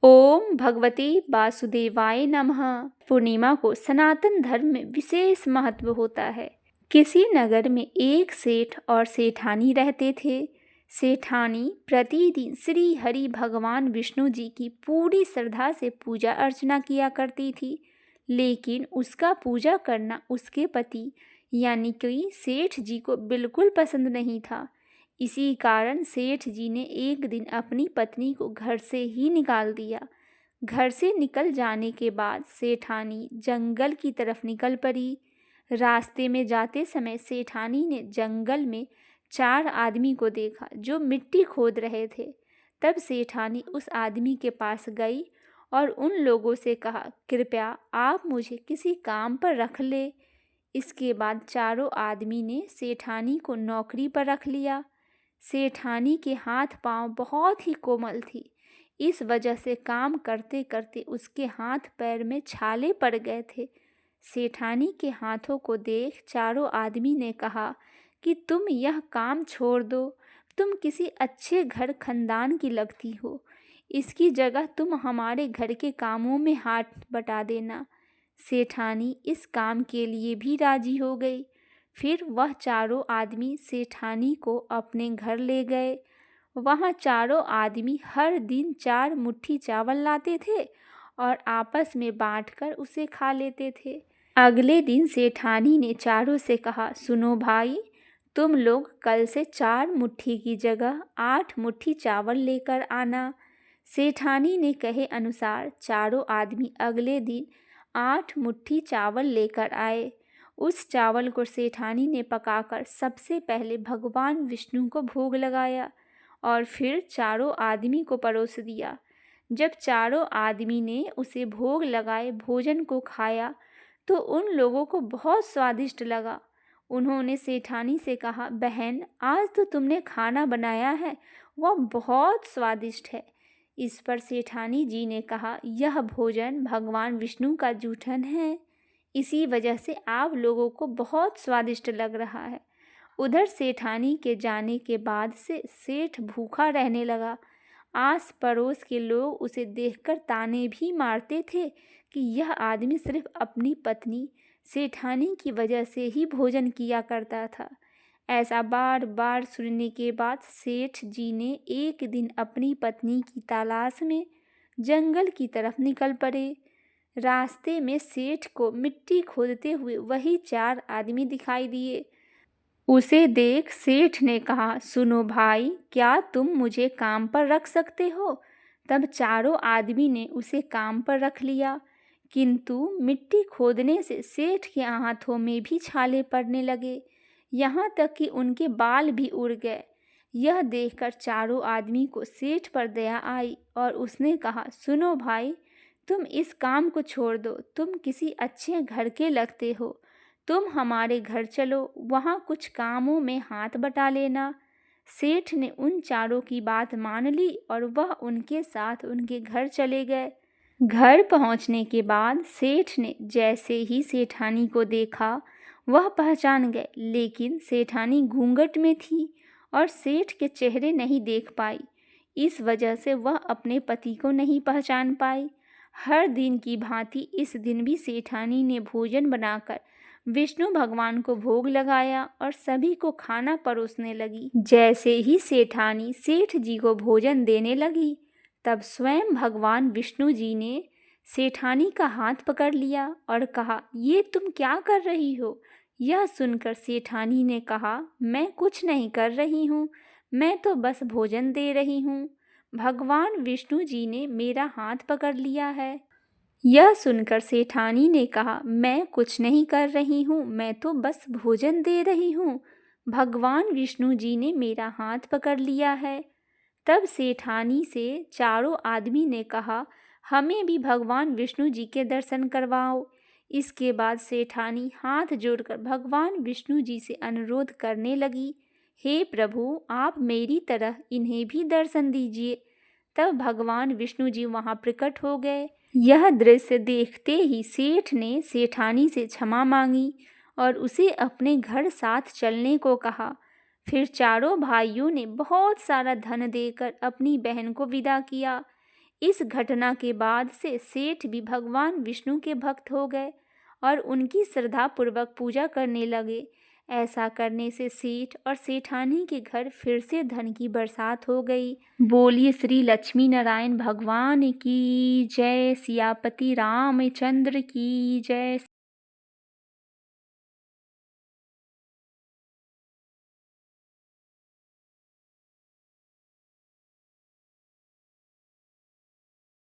ओम भगवते वासुदेवाय नमः। पूर्णिमा को सनातन धर्म में विशेष महत्व होता है। किसी नगर में एक सेठ और सेठानी रहते थे। सेठानी प्रतिदिन श्री हरि भगवान विष्णु जी की पूरी श्रद्धा से पूजा अर्चना किया करती थी, लेकिन उसका पूजा करना उसके पति यानी कि सेठ जी को बिल्कुल पसंद नहीं था। इसी कारण सेठ जी ने एक दिन अपनी पत्नी को घर से ही निकाल दिया। घर से निकल जाने के बाद सेठानी जंगल की तरफ निकल पड़ी। रास्ते में जाते समय सेठानी ने जंगल में 4 आदमी को देखा जो मिट्टी खोद रहे थे। तब सेठानी उस आदमी के पास गई और उन लोगों से कहा, कृपया आप मुझे किसी काम पर रख ले। इसके बाद चारों आदमी ने सेठानी को नौकरी पर रख लिया। सेठानी के हाथ पांव बहुत ही कोमल थी, इस वजह से काम करते करते उसके हाथ पैर में छाले पड़ गए थे। सेठानी के हाथों को देख चारों आदमी ने कहा कि तुम यह काम छोड़ दो, तुम किसी अच्छे घर खानदान की लगती हो, इसकी जगह तुम हमारे घर के कामों में हाथ बटा देना। सेठानी इस काम के लिए भी राजी हो गई। फिर वह चारों आदमी सेठानी को अपने घर ले गए। वहाँ चारों आदमी हर दिन 4 मुट्ठी चावल लाते थे और आपस में बांटकर उसे खा लेते थे। अगले दिन सेठानी ने चारों से कहा, सुनो भाई, तुम लोग कल से 4 मुट्ठी की जगह 8 मुट्ठी चावल लेकर आना। सेठानी ने कहे अनुसार चारों आदमी अगले दिन 8 मुट्ठी चावल लेकर आए। उस चावल को सेठानी ने पकाकर सबसे पहले भगवान विष्णु को भोग लगाया और फिर चारों आदमी को परोस दिया। जब चारों आदमी ने उसे भोग लगाए भोजन को खाया तो उन लोगों को बहुत स्वादिष्ट लगा। उन्होंने सेठानी से कहा, बहन, आज तो तुमने खाना बनाया है, वह बहुत स्वादिष्ट है। इस पर सेठानी जी ने कहा, यह भोजन भगवान विष्णु का जूठन है, इसी वजह से आप लोगों को बहुत स्वादिष्ट लग रहा है। उधर सेठानी के जाने के बाद से सेठ भूखा रहने लगा। आस पड़ोस के लोग उसे देखकर ताने भी मारते थे कि यह आदमी सिर्फ अपनी पत्नी सेठानी की वजह से ही भोजन किया करता था। ऐसा बार बार सुनने के बाद सेठ जी ने एक दिन अपनी पत्नी की तलाश में जंगल की तरफ निकल पड़े। रास्ते में सेठ को मिट्टी खोदते हुए वही 4 आदमी दिखाई दिए। उसे देख सेठ ने कहा, सुनो भाई, क्या तुम मुझे काम पर रख सकते हो? तब चारों आदमी ने उसे काम पर रख लिया, किंतु मिट्टी खोदने से सेठ के हाथों में भी छाले पड़ने लगे, यहाँ तक कि उनके बाल भी उड़ गए। यह देखकर चारों आदमी को सेठ पर दया आई और उसने कहा, सुनो भाई, तुम इस काम को छोड़ दो, तुम किसी अच्छे घर के लगते हो, तुम हमारे घर चलो, वहाँ कुछ कामों में हाथ बटा लेना। सेठ ने उन चारों की बात मान ली और वह उनके साथ उनके घर चले गए। घर पहुँचने के बाद सेठ ने जैसे ही सेठानी को देखा वह पहचान गए, लेकिन सेठानी घूंघट में थी और सेठ के चेहरे नहीं देख पाई। इस वजह से वह अपने पति को नहीं पहचान पाई। हर दिन की भांति इस दिन भी सेठानी ने भोजन बनाकर विष्णु भगवान को भोग लगाया और सभी को खाना परोसने लगी। जैसे ही सेठानी सेठ जी को भोजन देने लगी, तब स्वयं भगवान विष्णु जी ने सेठानी का हाथ पकड़ लिया और कहा, ये तुम क्या कर रही हो? यह सुनकर सेठानी ने कहा, मैं कुछ नहीं कर रही हूँ, मैं तो बस भोजन दे रही हूँ। भगवान विष्णु जी ने मेरा हाथ पकड़ लिया है। यह सुनकर सेठानी ने कहा, मैं कुछ नहीं कर रही हूँ, मैं तो बस भोजन दे रही हूँ। भगवान विष्णु जी ने मेरा हाथ पकड़ लिया है। तब सेठानी से चारों आदमी ने कहा, हमें भी भगवान विष्णु जी के दर्शन करवाओ। इसके बाद सेठानी हाथ जोड़कर भगवान विष्णु जी से अनुरोध करने लगी, हे प्रभु, आप मेरी तरह इन्हें भी दर्शन दीजिए। तब भगवान विष्णु जी वहाँ प्रकट हो गए। यह दृश्य देखते ही सेठ ने सेठानी से क्षमा मांगी और उसे अपने घर साथ चलने को कहा। फिर चारों भाइयों ने बहुत सारा धन देकर अपनी बहन को विदा किया। इस घटना के बाद से सेठ भी भगवान विष्णु के भक्त हो गए और उनकी श्रद्धापूर्वक पूजा करने लगे। ऐसा करने से सेठ और सेठानी के घर फिर से धन की बरसात हो गई। बोलिए श्री लक्ष्मी नारायण भगवान की जय। सियापति रामचंद्र की जय।